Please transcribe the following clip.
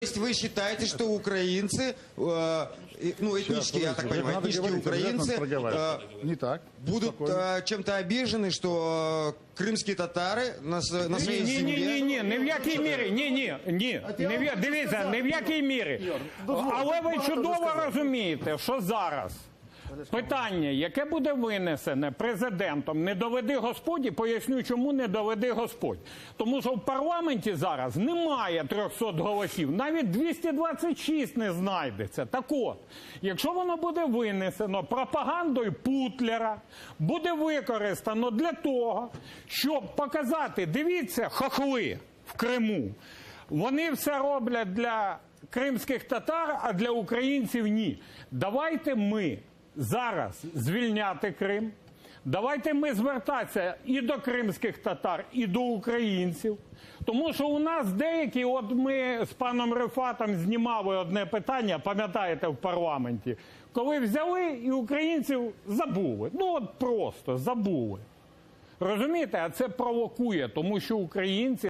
То есть вы считаете, что украинцы, ну, этнические, я так понимаю, этнические украинцы не так, будут чем-то обижены, что крымские татары на своей земле... Ні, ні в якій мірі, дивіться, ні в якій мірі. Але ви чудово розумієте, що зараз питання, яке буде винесене президентом, не доведи Господь, і поясню, чому не доведи Господь. Тому що в парламенті зараз немає 300 голосів, навіть 226 не знайдеться. Так от, якщо воно буде винесено пропагандою Путлера, буде використано для того, щоб показати, дивіться, хохли в Криму, вони все роблять для кримських татар, а для українців ні. Давайте ми зараз звільняти Крим. Давайте ми звертатися і до кримських татар, і до українців. Тому що у нас деякі, от ми з паном Рифатом знімали одне питання, пам'ятаєте, в парламенті, коли взяли і українців забули. Ну от просто забули. Розумієте, а це провокує, тому що українці